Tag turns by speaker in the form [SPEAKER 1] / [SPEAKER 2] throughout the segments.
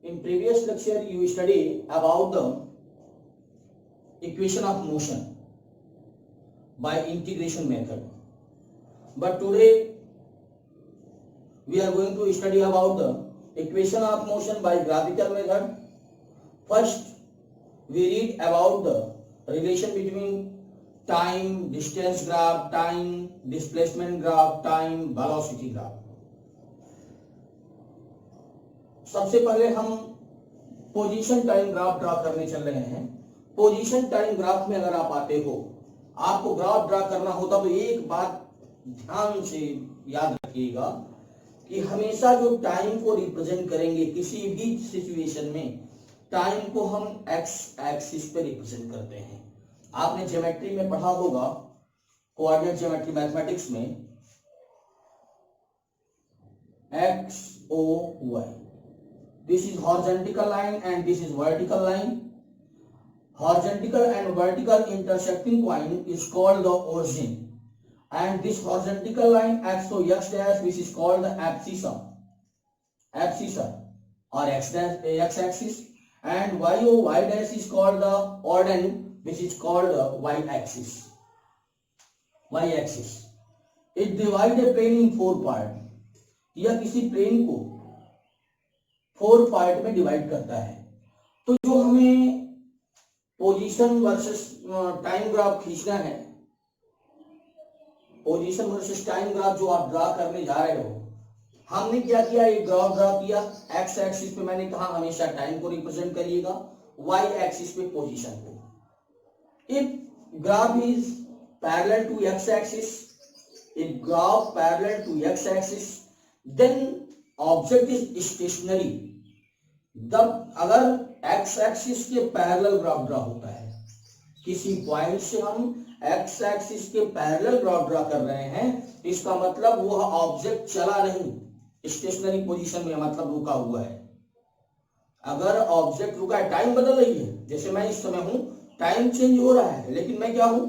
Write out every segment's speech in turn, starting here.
[SPEAKER 1] In previous lecture, you studied about the equation of motion by integration method. But today, we are going to study about the equation of motion by graphical method. First, we read about the relation between time, distance graph, time, displacement graph, time, velocity graph. सबसे पहले हम position time graph draw करने चल रहे हैं। Position time graph में अगर आप आते हो, आपको ग्राफ ड्रा करना होता तो एक बात ध्यान से याद रखिएगा कि हमेशा जो टाइम को रिप्रेजेंट करेंगे किसी भी सिचुएशन में, टाइम को हम एक्स एक्सिस पे रिप्रेजेंट करते हैं। आपने ज्योमेट्री में पढ़ा होगा, कोऑर्डिनेट ज्योमेट्री मैथमेटिक्स में, X O Y, this is horizontal line and this is vertical line. Horizontal and vertical intersecting point is called the origin, and this horizontal line x o x dash, which is called the abscissa or x dash x axis, and y o y dash is called the ordinate, which is called the y axis. It divides a plane in 4 parts. यह किसी plane को 4 part में divide करता है। तो जो हमें position versus time graph खींचना है, पोजीशन वर्सेस टाइम ग्राफ जो आप ड्रा करने जा रहे हो, हमने क्या किया, एक ग्राफ ड्रा किया। एक्स एक्सिस पे मैंने कहा हमेशा टाइम को रिप्रेजेंट करिएगा, वाई एक्सिस पे पोजीशन को। If graph is parallel to X axis, if graph parallel to X axis, then object is stationary. जब अगर एक्स एक्सिस के पैरेलल ग्राफ ड्रा होता है, किसी पॉइंट से हम एक्स एक्सिस के पैरेलल ग्राफ ड्रा कर रहे हैं, इसका मतलब वह ऑब्जेक्ट चला नहीं, स्टेशनरी पोजीशन में, मतलब रुका हुआ है। अगर ऑब्जेक्ट रुका है, टाइम बदल रही है, जैसे मैं इस समय हूं, टाइम चेंज हो रहा है, लेकिन मैं क्या हूं,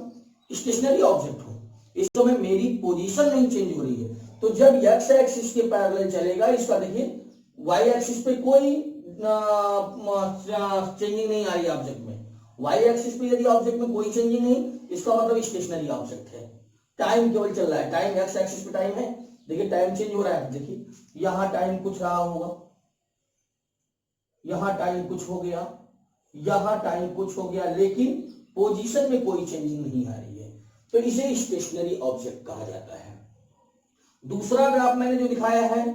[SPEAKER 1] स्टेशनरी ऑब्जेक्ट हूं। इस समय मेरी पोजीशन नहीं चेंज हो रही है। तो जब एक्स एक्सिस के पैरेलल चलेगा, इसका देखिए वाई एक्सिस पे कोई चेंजिंग नहीं आ रही है ऑब्जेक्ट में। वाई एक्सिस पे यदि ऑब्जेक्ट में कोई चेंजिंग नहीं, इसका मतलब स्टेशनरी ऑब्जेक्ट है। टाइम केवल चल रहा है, टाइम एक्स एक्सिस पे टाइम है, देखिए टाइम चेंज हो रहा है। देखिए यहां टाइम कुछ रहा होगा, यहां टाइम कुछ हो गया, यहां टाइम कुछ हो गया, लेकिन पोजीशन में कोई चेंजिंग नहीं आ रही है, तो इसे स्टेशनरी ऑब्जेक्ट कहा जाता है। दूसरा ग्राफ मैंने जो दिखाया है,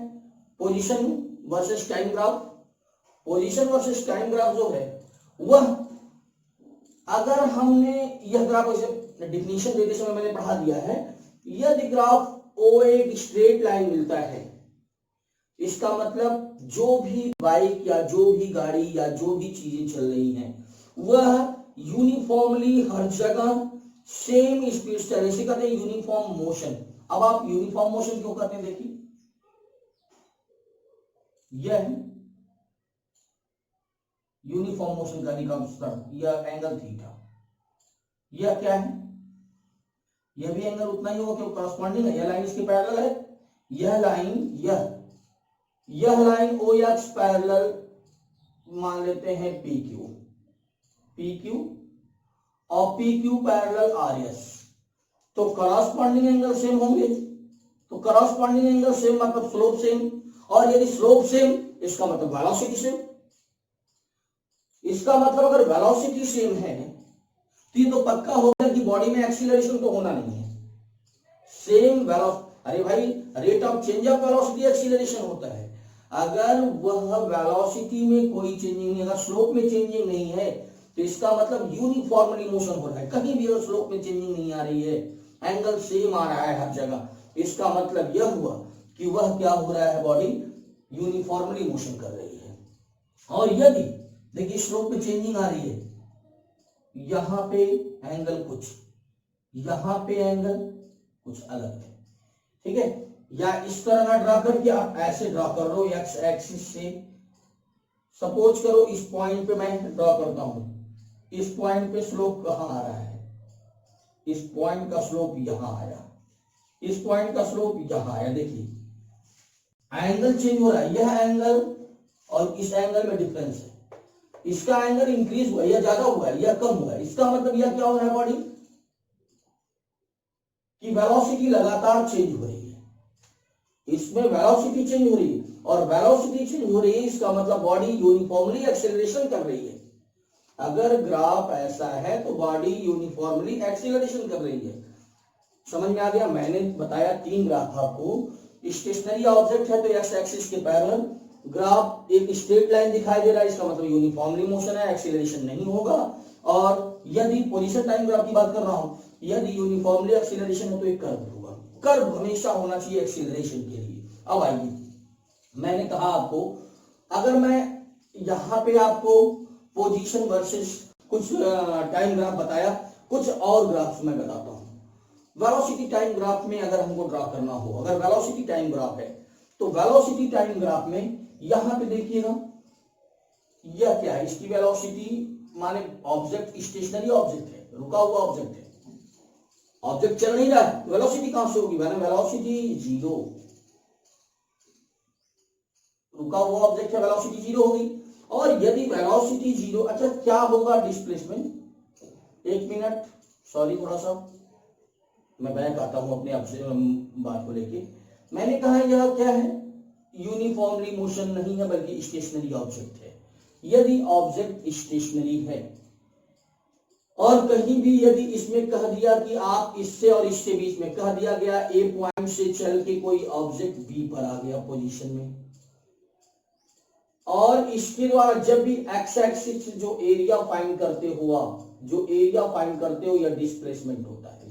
[SPEAKER 1] position versus time graph. Position versus time graph जो है, वह अगर हमने यह ग्राफ, ऐसे डिफिनीशन देते समय मैंने पढ़ा दिया है, यदि ग्राफ ओ एक स्ट्रेट लाइन मिलता है, इसका मतलब जो भी बाइक या जो भी गाड़ी या जो भी चीजें चल रही हैं, वह यूनिफॉर्मली हर जगह सेम स्पीड से, जैसे कहते हैं यूनिफॉर्म मोशन। अब आप यूनिफॉर्म मोशन क्यों कहते हैं, देखिए यह यूनिफॉर्म मोशन करने का स्तर, यह एंगल थीटा, यह क्या है, यह भी एंगल उतना ही होगा क्योंकि कॉरस्पॉन्डिंग है, यह लाइन इसके पैरेलल है, यह लाइन, यह लाइन ओ एक्स पैरेलल मान लेते हैं पी क्यू और P Q parallel R S. तो कॉरस्पॉन्डिंग एंगल सेम होंगे, तो कॉरस्पॉन्डिंग एंगल सेम मतलब स्लोप सेम, और यदि स्लोप सेम, इसका मतलब वेलोसिटी सेम। इसका मतलब अगर वेलोसिटी सेम है तो ये तो पक्का होगा कि बॉडी में एक्सीलरेशन तो होना नहीं है। सेम वेलोसिटी, अरे भाई rate of change of velocity acceleration होता है। अगर वह वेलोसिटी में कोई चेंजिंग नहीं, अगर स्लोप में चेंजिंग नहीं है, तो इसका मतलब यूनिफॉर्मली मोशन हो रहा है। कहीं भी अगर स्लोप में चेंजिंग नहीं आ रही है, एंगल सेम आ रहा है हर जगह, इसका मतलब यह हुआ कि वह क्या हो रहा है, बॉडी यूनिफॉर्मली मोशन कर रही है। और यदि देखिए स्लोप में चेंजिंग आ रही है, यहां पे एंगल कुछ, यहां पे एंगल कुछ अलग है, ठीक है। या इस तरह ना ड्रा करके आप ऐसे ड्रा कर लो एक्स एक्सिस से। सपोज करो इस पॉइंट पे मैं ड्रॉ करता हूं, इस पॉइंट पे स्लोप कहां आ रहा है, इस पॉइंट का स्लोप यहां आया, इस पॉइंट का स्लोप यहां आया। देखिए एंगल चेंज हो रहा है, यह एंगल और इस एंगल में डिफरेंस है। इसका एंगल इंक्रीज हुआ है या ज्यादा हुआ है या कम हुआ है, इसका मतलब यह क्या हो रहा है बॉडी की वेलोसिटी लगातार चेंज हो रही है। इसमें वेलोसिटी चेंज हो रही है और वेलोसिटी चेंज हो रही है, इसका मतलब बॉडी यूनिफॉर्मली एक्सेलरेशन कर रही है। अगर ग्राफ ऐसा है तो बॉडी यूनिफॉर्मली एक्सेलरेशन कर रही है। समझ में आ गया? मैंने बताया 3 ग्राफ आपको। स्टेशनरी ऑब्जेक्ट है तो एक्स एक्सिस के पैरेलल, ग्राफ एक स्ट्रेट लाइन दिखाई दे रहा है, इसका मतलब यूनिफॉर्मली मोशन है, एक्सीलरेशन नहीं होगा। और यदि पोजीशन टाइम ग्राफ की बात कर रहा हूं, यदि यूनिफॉर्मली एक्सीलरेशन है तो एक कर्व होगा। कर्व हमेशा होना चाहिए एक्सीलरेशन के लिए। अब आइए, मैंने कहा आपको, अगर मैं यहां पे आपको पोजीशन वर्सेस कुछ टाइम ग्राफ बताया, कुछ और ग्राफ्स मैं बताता हूं। वेलोसिटी टाइम ग्राफ में अगर हमको ड्रा करना हो, अगर वेलोसिटी टाइम ग्राफ है तो वेलोसिटी टाइम ग्राफ में यहां पे देखिएगा, यह क्या है, इसकी वेलोसिटी माने ऑब्जेक्ट स्टेशनरी ऑब्जेक्ट है, रुका हुआ ऑब्जेक्ट है, ऑब्जेक्ट चल नहीं रहा है, वेलोसिटी कहां से होगी? मैंने वेलोसिटी 0, रुका हुआ ऑब्जेक्ट है, वेलोसिटी 0 होगी। और यदि वेलोसिटी 0, अच्छा क्या होगा डिस्प्लेसमेंट? 1 मिनट, सॉरी, थोड़ा सा मैं बैक आता हूं अपने बात को लेके। मैंने कहा यह क्या है, यूनिफॉर्मली मोशन नहीं है बल्कि स्टेशनरी ऑब्जेक्ट है। यदि ऑब्जेक्ट स्टेशनरी है और कहीं भी यदि इसमें कह दिया कि आप इससे और इससे बीच में कह दिया गया ए पॉइंट से चल के कोई ऑब्जेक्ट बी पर आ गया पोजीशन में, और इसके द्वारा जब भी एक्स एक्सिस जो एरिया फाइंड करते हो आप, जो एरिया फाइंड करते हो, यह डिस्प्लेसमेंट होता है।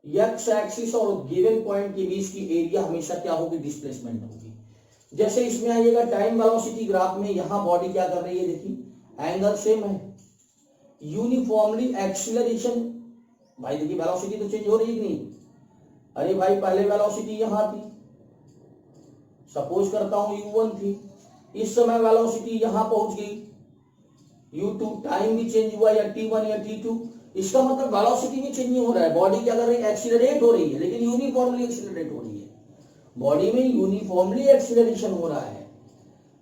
[SPEAKER 1] एक्स एक्सिस और गिवन पॉइंट के बीच की एरिया हमेशा क्या होगी? डिस्प्लेसमेंट होगी। जैसे इसमें आइएगा टाइम वेलोसिटी ग्राफ में, यहां बॉडी क्या कर रही है, देखिए एंगल सेम है, यूनिफॉर्मली एक्सीलरेशन। भाई देखिए वेलोसिटी तो चेंज हो रही है कि नहीं? अरे भाई पहले वेलोसिटी यहां थी, सपोज करता हूं u1 थी, इस समय वेलोसिटी यहां पहुंच गई u2, टाइम भी चेंज हुआ या t1 या t2, इसका मतलब वेलोसिटी में चेंज नहीं हो रहा है, बॉडी क्या कर रही है? एक्सीलरेट हो रही है, लेकिन यूनिफॉर्मली एक्सीलरेट हो रही है। बॉडी में यूनिफॉर्मली एक्सीलरेशन हो रहा है,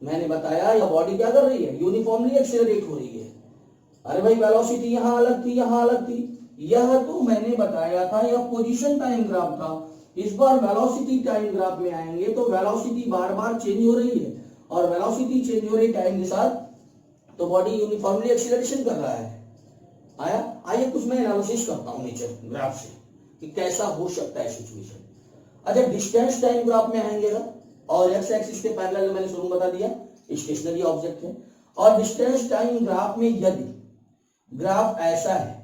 [SPEAKER 1] मैंने बताया, यह बॉडी क्या कर रही है? यूनिफॉर्मली एक्सीलरेट हो रही है। अरे भाई वेलोसिटी यहां अलग थी, यहां अलग थी, यह तो मैंने बताया था, यह पोजीशन टाइम ग्राफ था। इस बार वेलोसिटी टाइम ग्राफ में आएंगे तो वेलोसिटी बार बार चेंज हो रही है, और वेलोसिटी चेंज हो रही टाइम के साथ, तो बॉडी यूनिफॉर्मली एक्सीलरेशन कर रहा है। आया? आइए कुछ मैं एनालिसिस करता हूं नेचर ग्राफ से कि कैसा हो सकता है सिचुएशन। अच्छा, डिस्टेंस टाइम ग्राफ में आएंगे ना, और एक्स एक्सिस के पैरेलल मैंने शुरू बता दिया स्टेशनरी ऑब्जेक्ट है, और डिस्टेंस टाइम ग्राफ में यदि ग्राफ ऐसा है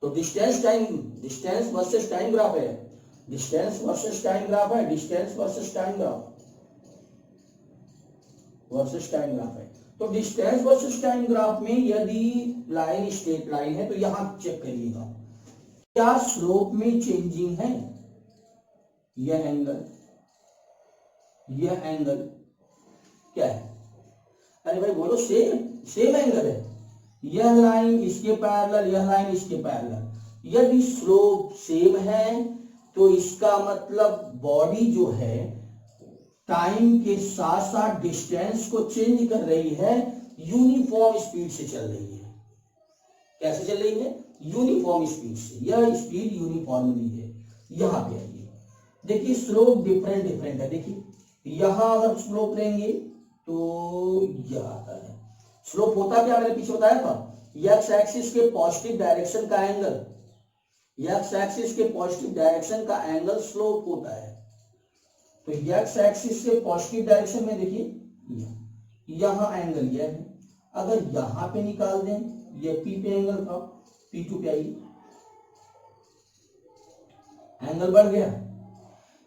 [SPEAKER 1] तो डिस्टेंस वर्सेस टाइम ग्राफ है, डिस्टेंस वर्सेस टाइम ग्राफ है, डिस्टेंस वर्सेस टाइम ग्राफ है। तो डिस्टेंस वर्सेस टाइम ग्राफ में यदि लाइन स्ट्रेट लाइन है तो यहां चेक करिएगा, क्या स्लोप में चेंजिंग है? यह एंगल क्या है? अरे भाई बोलो, सेम एंगल है, यह लाइन इसके पैरेलल, यह लाइन इसके पैरेलल। यदि स्लोप सेम है तो इसका मतलब बॉडी जो है टाइम के साथ साथ डिस्टेंस को चेंज कर रही है, यूनिफॉर्म स्पीड से चल रही है। कैसे चल रही है? यूनिफॉर्म स्पीड से, यह स्पीड यूनिफॉर्मली है। यहां पे आइए, देखिए स्लोप डिफरेंट है। देखिए यहां अगर स्लोप लेंगे तो यह आता है, स्लोप होता क्या मैंने पीछे बताया था, एक्स एक्सिस के पॉजिटिव डायरेक्शन का एंगल, एक्स एक्सिस के पॉजिटिव डायरेक्शन का एंगल स्लोप होता है। तो एक्स एक्सिस से पॉजिटिव डायरेक्शन में देखिए यहां एंगल यह है, अगर यहां पे निकाल दें, ये पी पे एंगल था, P2 पे आइए, एंगल बढ़ गया,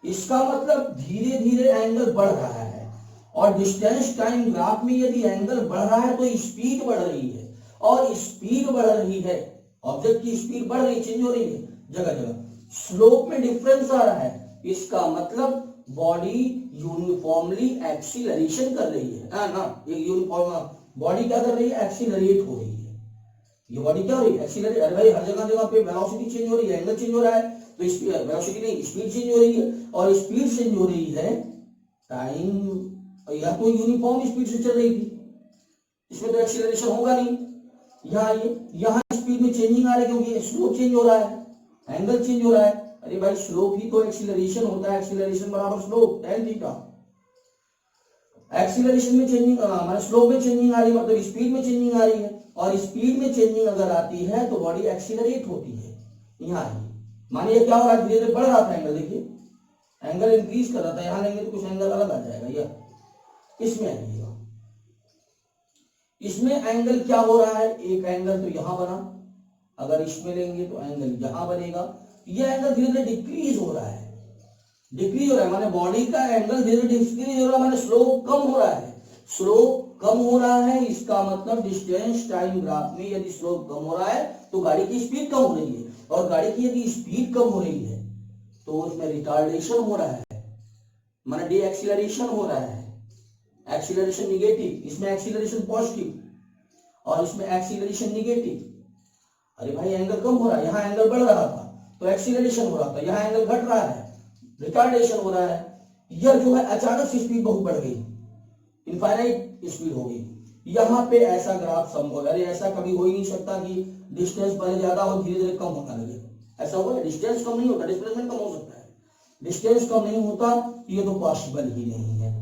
[SPEAKER 1] इसका मतलब धीरे धीरे एंगल बढ़ रहा है। और डिस्टेंस टाइम ग्राफ में यदि एंगल बढ़ रहा है तो स्पीड बढ़ रही है, और स्पीड बढ़ रही है, ऑब्जेक्ट की स्पीड बढ़ रही, चेंज हो रही है जगह जगह, स्लोप में डिफरेंस आ रहा है, इसका मतलब बॉडी यूनिफॉर्मली एक्सीलरेशन कर रही है ना, एक यूनिफॉर्म बॉडी क्या कर रही है? एक्सीलरेट हो रही है। ये बॉडी क्या हो रही है? एक्सीलरेट। अरे भाई हर जगह पे वेलोसिटी चेंज हो रही है, एंगल चेंज हो रहा है, तो वेलोसिटी नहीं, स्पीड चेंज हो रही है, और स्पीड चेंज हो रही है टाइम और यह तो यूनिफॉर्म स्पीड से चल रही थी, इसमें तो एक्सीलरेशन होगा नहीं। यहाँ स्पीड में चेंजिंग आ रही है क्योंकि स्लोप चेंज हो रहा है, एंगल चेंज हो रहा है। अरे भाई स्लोप ही तो एक्सीलरेशन होता है, एक्सीलरेशन बराबर स्लोप tan थीटा। एक्सीलरेशन में चेंजिंग मतलब स्लोप में चेंजिंग आ रही है, मतलब स्पीड में चेंजिंग आ रही है, और स्पीड में चेंजिंग अगर आती है तो बॉडी एक्सीलरेट होती है। यहाँ मानिए क्या हो रहा है, धीरे धीरे बढ़ रहा था एंगल, देखिए एंगल इंक्रीज कर रहा था, यहाँ लेंगे तो कुछ एंगल अलग आ जाएगा। यह इसमें आइएगा, इसमें एंगल क्या हो रहा है, एक एंगल तो यहां बना, अगर इसमें लेंगे तो एंगल यहां बनेगा। यह एंगल धीरे धीरे डिक्रीज हो रहा है, डिक्रीज हो रहा है माने बॉडी का एंगल धीरे धीरे डिक्रीज हो रहा है, माने स्लोप कम हो रहा है। स्लोप कम हो रहा है, इसका मतलब डिस्टेंस टाइम ग्राफ में यदि स्लोप कम हो रहा है तो गाड़ी की स्पीड कम हो रही है, और गाड़ी की यदि स्पीड कम हो रही है तो उसमें रिटार्डेशन हो रहा है, माने डी एक्सीलरेशन हो रहा है। एक्सीलरेशन निगेटिव, इसमें एक्सीलरेशन पॉजिटिव और इसमें एक्सीलरेशन निगेटिव। अरे भाई एंगल कम हो रहा है, यहाँ एंगल बढ़ रहा था तो एक्सीलरेशन हो रहा था, यहाँ एंगल घट रहा है, रिटार्डेशन हो रहा है। यह जो है अचानक से स्पीड बहुत बढ़ गई, इनफाइनाइट स्पीड हो गई। यहाँ पे ऐसा ग्राफ संभव, अरे ऐसा कभी हो ही नहीं सकता कि डिस्टेंस पहले ज्यादा हो धीरे धीरे कम होने लगे, ऐसा होगा? डिस्टेंस कम नहीं होता, डिस्प्लेसमेंट कम हो सकता है, डिस्टेंस कम नहीं होता, ये तो पॉसिबल ही नहीं है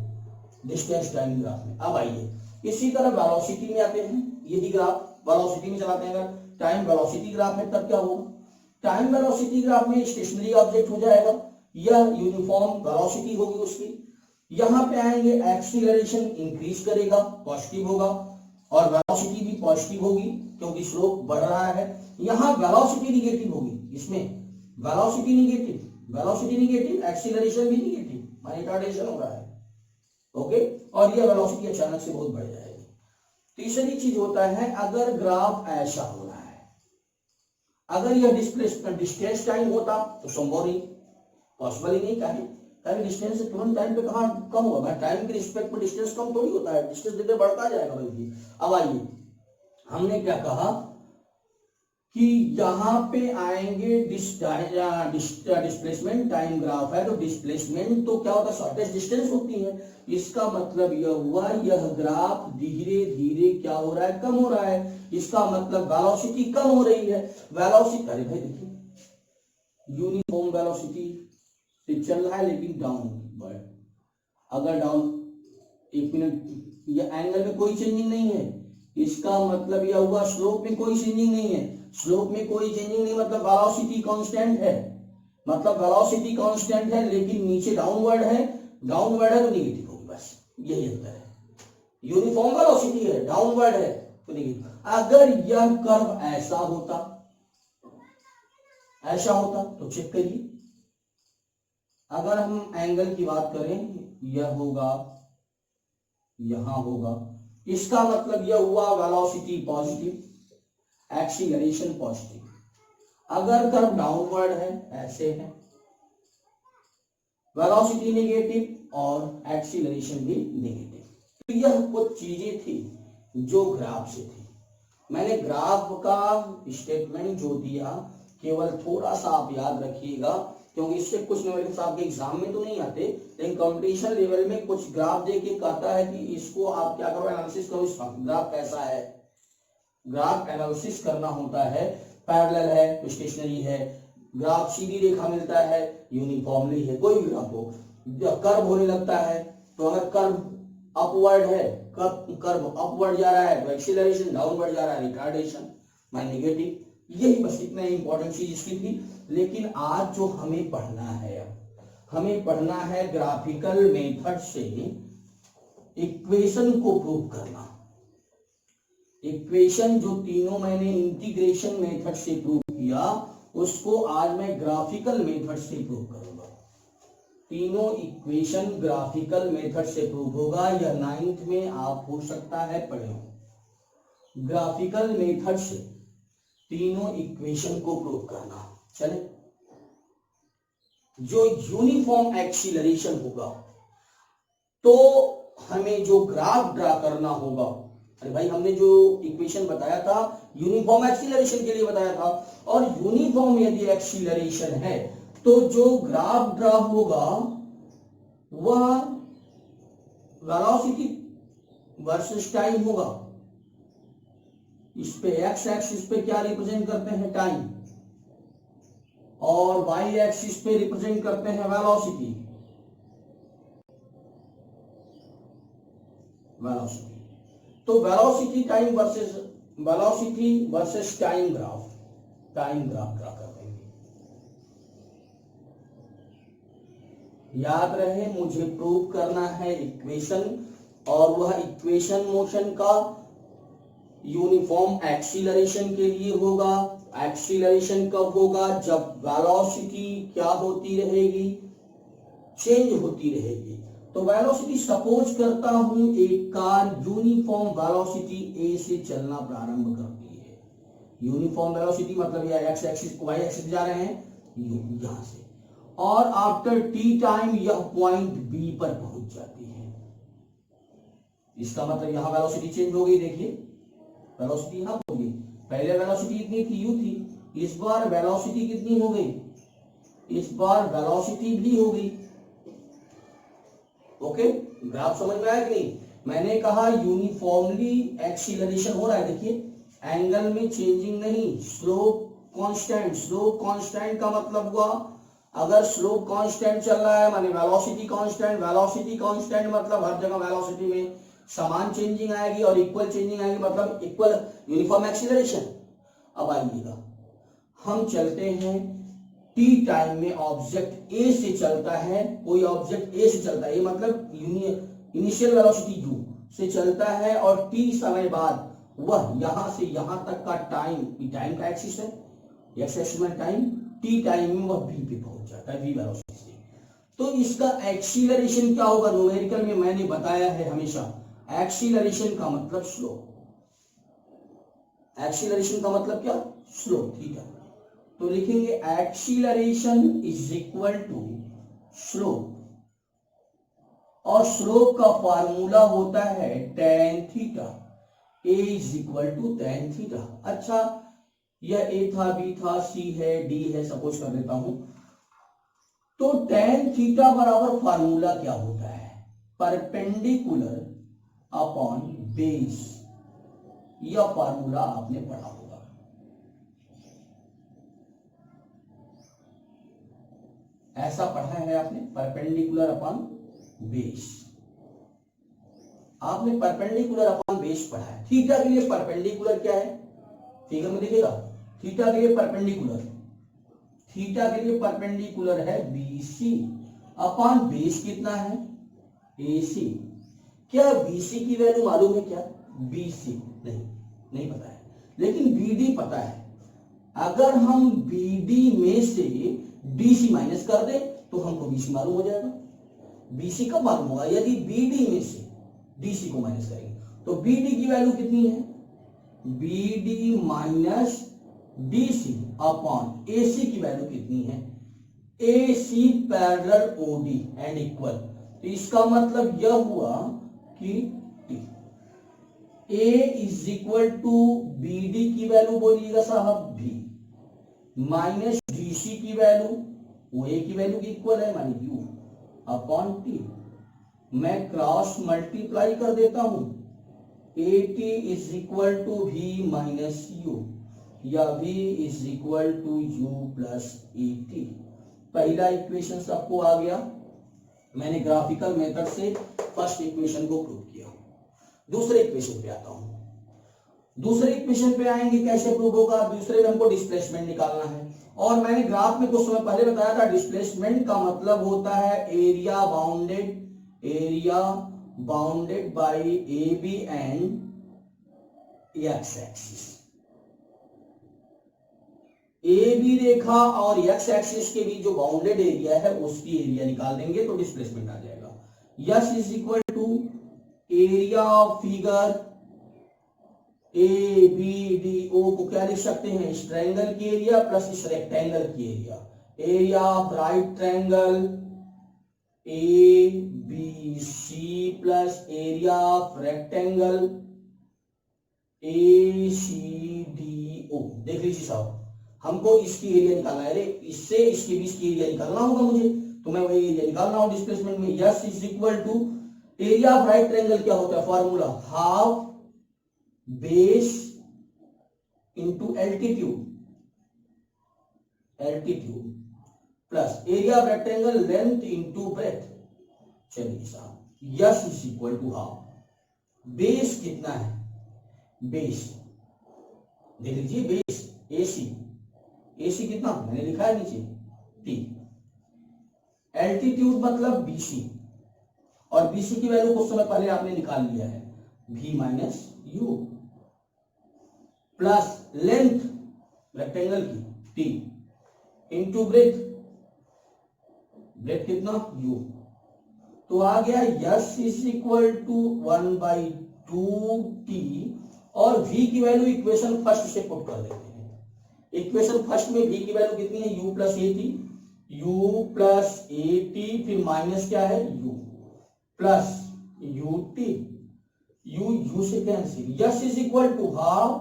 [SPEAKER 1] डिस्टेंस टाइम ग्राफ में। अब आइए इसी तरह वेलोसिटी में आते हैं, यही ग्राफ वेलोसिटी में चलाते हैं। अगर टाइम वेलोसिटी ग्राफ है तब क्या होगा, टाइम वेलोसिटी ग्राफ में स्टेशनरी ऑब्जेक्ट हो जाएगा, यह यूनिफॉर्म वेलोसिटी होगी उसकी। यहां पे आएंगे एक्सीलरेशन इंक्रीज करेगा, पॉजिटिव होगा, और वेलोसिटी भी पॉजिटिव होगी क्योंकि स्लोप बढ़ रहा है। यहां वेलोसिटी निगेटिव होगी, इसमें वेलोसिटी निगेटिव, एक्सीलरेशन भी निगेटिव, माने रिटार्डेशन हो रहा है। ओके, और यह वेलोसिटी अचानक से बहुत बढ़ जाएगी। तीसरी चीज होता है अगर ग्राफ ऐसा हो रहा है, अगर यह डिस्टेंस टाइम होता तो संभव नहीं, पॉसिबल ही नहीं। कहीं डिस्टेंस से तुरंत टाइम पे कहां कम होगा, टाइम के रिस्पेक्ट में डिस्टेंस कम थोड़ी होता है, डिस्टेंस धीरे बढ़ता जाएगा बल्कि। अब आइए हमने क्या कहा कि यहाँ पे आएंगे डिस्प्लेसमेंट टाइम ग्राफ है, तो डिस्प्लेसमेंट तो क्या होता है, शॉर्टेस्ट डिस्टेंस होती है। इसका मतलब यह हुआ यह ग्राफ धीरे धीरे क्या हो रहा है, कम हो रहा है, इसका मतलब वेलोसिटी कम हो रही है। वेलोसिटी, अरे भाई देखिए यूनिफॉर्म वेलोसिटी से चल रहा है लेकिन डाउन, अगर डाउन, एक मिनट, यह एंगल में कोई चेंजिंग नहीं है, इसका मतलब यह हुआ स्लोप में कोई चेंजिंग नहीं है। स्लोप में कोई चेंजिंग नहीं मतलब वेलोसिटी कांस्टेंट है, लेकिन नीचे डाउनवर्ड है तो नेगेटिव होगी, बस यही अंतर है। यूनिफॉर्म वेलोसिटी है, डाउनवर्ड है तो नेगेटिव। अगर यह कर्व ऐसा होता तो चेक करिए, अगर हम एंगल की बात करें, यह होगा, यहां होगा, इसका मतलब यह हुआ वेलोसिटी पॉजिटिव, एक्सीलरेशन पॉजिटिव। अगर कर्व डाउनवर्ड है, ऐसे है, वेलोसिटी नेगेटिव और एक्सीलरेशन भी नेगेटिव। तो यह कुछ चीजें थी जो ग्राफ से थी। मैंने ग्राफ का स्टेटमेंट जो दिया केवल थोड़ा सा आप याद रखिएगा, क्योंकि इससे कुछ नंबर आपके एग्जाम में तो नहीं आते, लेकिन कंपटीशन लेवल में कुछ ग्राफ देख के कहता है कि इसको आप क्या करो, एनालिसिस करो, ग्राफ कैसा है। ग्राफ एनालिसिस करना होता है, पैरेलल है तो स्टेशनरी है, ग्राफ सीधी रेखा मिलता है, यूनिफॉर्मली है, कोई भी ग्राफ हो। कर्व होने लगता है तो अगर कर्व अपवर्ड है, कर्व अपवर्ड जा रहा है तो एक्सीलरेशन, डाउनवर्ड जा रहा है रिटार्डेशन, माने नेगेटिव। यही बस इतना इंपॉर्टेंट चीज इसकी थी। लेकिन आज जो हमें पढ़ना है ग्राफिकल मेथड से इक्वेशन को प्रूव करना। इक्वेशन जो तीनों मैंने इंटीग्रेशन मेथड से प्रूव किया, उसको आज मैं ग्राफिकल मेथड से प्रूव करूंगा। तीनों इक्वेशन ग्राफिकल मेथड से प्रूव होगा। यह 9th में आप हो सकता है पढ़े हो। ग्राफिकल मेथड से तीनों इक्वेशन को प्रूव करना। चले, जो यूनिफॉर्म एक्सीलरेशन होगा तो हमें जो ग्राफ ड्रा करना होगा, अरे भाई हमने जो इक्वेशन बताया था यूनिफॉर्म एक्सीलरेशन के लिए बताया था, और यूनिफॉर्म यदि एक्सीलरेशन है तो जो ग्राफ ड्रा होगा वह वेलोसिटी वर्सेस टाइम होगा। इस पे एक्स एक्सिस पे क्या रिप्रेजेंट करते हैं, टाइम, और वाई एक्सिस पे रिप्रेजेंट करते हैं वेलोसिटी। वेलोसिटी तो velocity versus time graph draw कर देंगे। याद रहे मुझे प्रूव करना है इक्वेशन, और वह इक्वेशन मोशन का यूनिफॉर्म एक्सीलरेशन के लिए होगा। एक्सीलरेशन कब होगा, जब वेलोसिटी क्या होती रहेगी, चेंज होती रहेगी। तो वेलोसिटी सपोज करता हूं एक कार यूनिफॉर्म वेलोसिटी ए से चलना प्रारंभ करती है। यूनिफॉर्म वेलोसिटी मतलब यह एक्स एक्सिस वाई एक्सिस जा रहे हैं यहां से, और आफ्टर टी टाइम यह पॉइंट बी पर पहुंच जाती है। इसका मतलब यहां वेलोसिटी चेंज हो गई। देखिए वेलोसिटी यहां हो गई, पहले वेलोसिटी इतनी थी, यू थी, इस बार वेलोसिटी कितनी हो गई, इस बार वेलोसिटी भी हो गई। ओके, ग्राफ समझ में आया कि नहीं? मैंने कहा यूनिफॉर्मली एक्सीलरेशन हो रहा है। देखिए एंगल में चेंजिंग नहीं, स्लोप कांस्टेंट। स्लोप कांस्टेंट का मतलब हुआ अगर स्लोप कांस्टेंट चल रहा है माने वेलोसिटी कांस्टेंट। वेलोसिटी कांस्टेंट मतलब हर जगह वेलोसिटी में समान चेंजिंग आएगी और इक्वल चेंजिंग आएगी, मतलब इक्वल यूनिफॉर्म एक्सीलरेशन। अब आइएगा हम चलते हैं टी टाइम में, ऑब्जेक्ट ए से चलता है, कोई ऑब्जेक्ट ए से चलता है, ये मतलब इनिशियल वेलोसिटी यू से चलता है, और टी समय बाद वह यहां से यहां तक का टाइम का एक्सिस है, एक्स एक्सिस में टाइम, टी टाइम में वह बी पे पहुंच जाता है, वी वेलोसिटी से। तो इसका एक्सीलरेशन क्या होगा, न्यूमेरिकल में मैंने बताया है हमेशा, एक्सीलरेशन का मतलब स्लोप। एक्सीलरेशन का मतलब क्या, स्लोप, ठीक है। तो लिखेंगे acceleration is equal to slope, और स्लोप का फार्मूला होता है tan theta, a is equal to tan theta. अच्छा, यह a था, b था, c है, d है, सपोज कर देता हूं। तो tan थीटा बराबर फार्मूला क्या होता है, परपेंडिकुलर अपॉन बेस। यह फार्मूला आपने पढ़ा होगा। ऐसा पढ़ा है आपने, परपेंडिकुलर अपॉन बेस। आपने परपेंडिकुलर अपॉन बेस पढ़ा है। थीटा के लिए परपेंडिकुलर क्या है, फिगर में देखिएगा, थीटा के लिए परपेंडिकुलर है BC अपॉन बेस कितना है, AC। क्या BC की वैल्यू मालूम है क्या, BC नहीं पता है, लेकिन BD पता है। अगर हम BD में से DC माइनस कर दे तो हमको BC मालूम हो जाएगा। BC कब मालूम होगा, यदि BD में से DC को माइनस करेंगे। तो BD की वैल्यू कितनी है, BD minus DC upon AC की वैल्यू कितनी है, AC parallel OD and equal. तो इसका मतलब यह हुआ कि A is equal to BD की वैल्यू बोलिएगा साहब V माइनस DC की वैल्यू, वो A की वैल्यू की इक्वल है मानी U अपॉन T। मैं क्रॉस मल्टीप्लाई कर देता हूं, AT is equal to V minus U, या V is equal to U plus AT। पहला इक्वेशन सबको आ गया, मैंने ग्राफिकल मेथड से फर्स्ट इक्वेशन को प्रूव किया। दूसरे इक्वेशन पे आता हूं। दूसरे इक्वेशन पे आएंगे, कैसे प्रूव होगा, दूसरे में हमको डिस्प्लेसमेंट निकालना है। और मैंने ग्राफ में कुछ समय पहले बताया था, डिस्प्लेसमेंट का मतलब होता है area bounded by AB and x axis. AB रेखा और x एक्सिस के बीच जो बाउंडेड एरिया है उसकी एरिया निकाल देंगे तो डिस्प्लेसमेंट आ जाएगा। S is equal to area of figure ABDO को क्या लिख सकते हैं, इस ट्रायंगल की एरिया प्लस इस रेक्टेंगल की area. Area of right triangle ABC plus area of rectangle ACDO। देख लीजिए साहब, हमको इसकी एरिया निकालना है, इससे इसके बीच की एरिया निकालना होगा मुझे, तो मैं वही एरिया निकाल रहा हूं डिस्प्लेसमेंट में। S is equal to area of right triangle क्या होता है? Formula half base into altitude plus area of rectangle length into breadth. चलिए साहब, S is equal to half. Base कितना है? बेस देख लीजिए, बेस एसी कितना मैंने लिखा है नीचे टी। एल्टीट्यूड मतलब बीसी, और बीसी की वैल्यू कुछ समय पहले आपने निकाल लिया है, v minus you, plus length rectangle की टी इंटू ब्रेथ कितना u। तो आ गया yes is equal to 1/2t, और v की वैल्यू इक्वेशन फर्स्ट से पुट कर देते हैं। इक्वेशन फर्स्ट में v की वैल्यू कितनी है? u प्लस ए टी, फिर माइनस क्या है? u प्लस u से cancel. S is equal to half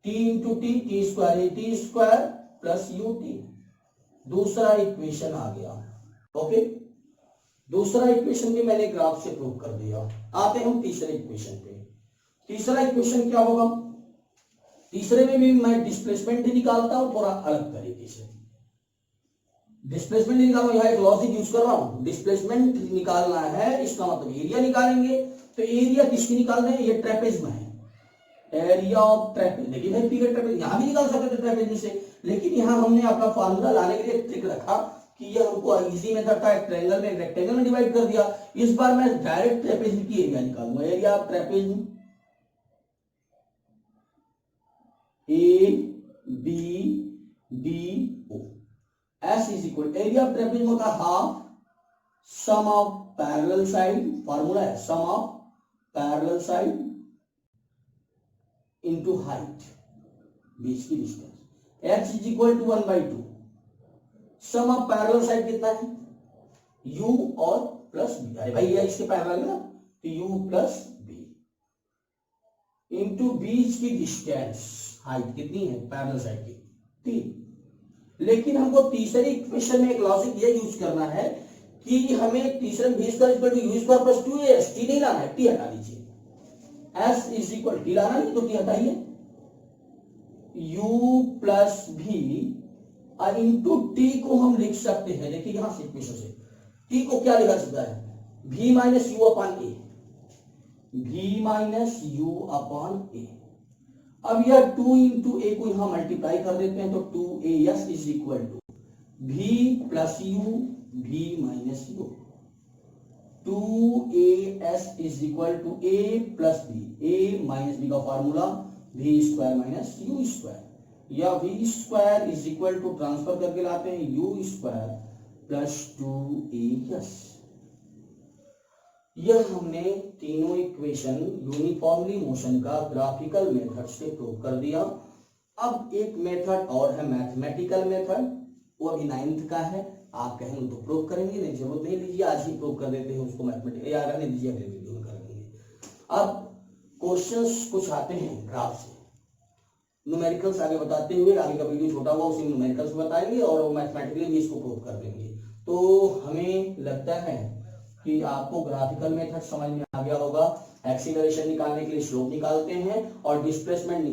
[SPEAKER 1] t into t square, a t square plus u t. दूसरा इक्वेशन आ गया। ओके, दूसरा इक्वेशन भी मैंने ग्राफ से प्रूव कर दिया। आते हैं हम तीसरे इक्वेशन पे। तीसरा इक्वेशन क्या होगा? तीसरे में भी मैं डिस्प्लेसमेंट ही निकालता हूं थोड़ा अलग तरीके से। डिस्प्लेसमेंट निकालना, यहां एक लॉजिक यूज कर रहा हूं। डिस्प्लेसमेंट निकालना है, इसका मतलब एरिया निकालेंगे। तो एरिया किसकी निकाल रहे हैं? ये ट्रेपेज में है, एरिया ऑफ ट्रेपेज। लेकिन भाई पी का ट्रेपेज यहां भी निकाल सकते थे ट्रेपेज में से, लेकिन यहां हमने अपना फार्मूला लाने के लिए ट्रिक रखा कि ये हमको इजी मेथड था, एक ट्रायंगल में एक रेक्टेंगल में डिवाइड कर दिया। इस बार मैं डायरेक्ट ट्रेपेज की एरिया निकालूंगा। Area of trapeze A B D O, S is equal area of trapeze होता है half sum of parallel side. Formula है sum of parallel side into height, बीच की distance. x is equal to 1/2। Sum of parallel side कितना है? u और plus B. अरे भाई ये इसके पैरेलल है ना, तो u प्लस बी इंटू बीच की डिस्टेंस, हाइट कितनी है पैरेलल साइड की? t। लेकिन हमको तीसरी इक्वेशन में एक लॉजिक ये यूज करना है कि हमें तीसरे v square equal to u square plus 2as, t नहीं लाना है, t हटा दीजिए। s इज इक्वल, टी लाना नहीं तो टी हटाइए, u प्लस भी इंटू टी को हम लिख सकते हैं। देखिए यहां से इक्वेशन से टी को क्या लिखा सकता है? v minus u upon a, v minus u upon a. अब यह 2 इंटू ए को यहां मल्टीप्लाई कर देते हैं, तो 2as is equal to v plus u, v minus u. 2as is equal to a plus b, a minus b का formula v square minus u square, या v square is equal to transfer करके लाते हैं u square plus 2as। यह हमने तीनों equation uniformly motion का graphical method से प्रूव कर दिया। अब एक मेथड और है मैथमेटिकल मेथड, वो अभी 9th का है। आप कहेंगे तो प्रूव करेंगे, नहीं जरूरत नहीं, लीजिए आज ही प्रूव कर देते हैं उसको मैथमेटिकल, या रहने दीजिए अगले वीडियो में कर लेंगे। अब क्वेश्चंस कुछ आते हैं ग्राफ से, न्यूमेरिकल्स आगे बताते हुए, आगे का वीडियो छोटा हुआ उसी न्यूमेरिकल्स बताएंगे और मैथमेटिकली भी इसको प्रूव कर देंगे। तो हमें लगता है कि आपको ग्राफिकल मेथड समझ में आ गया होगा। एक्सीलरेशन निकालने के लिए स्लोप निकालते हैं और डिस्प्लेसमेंट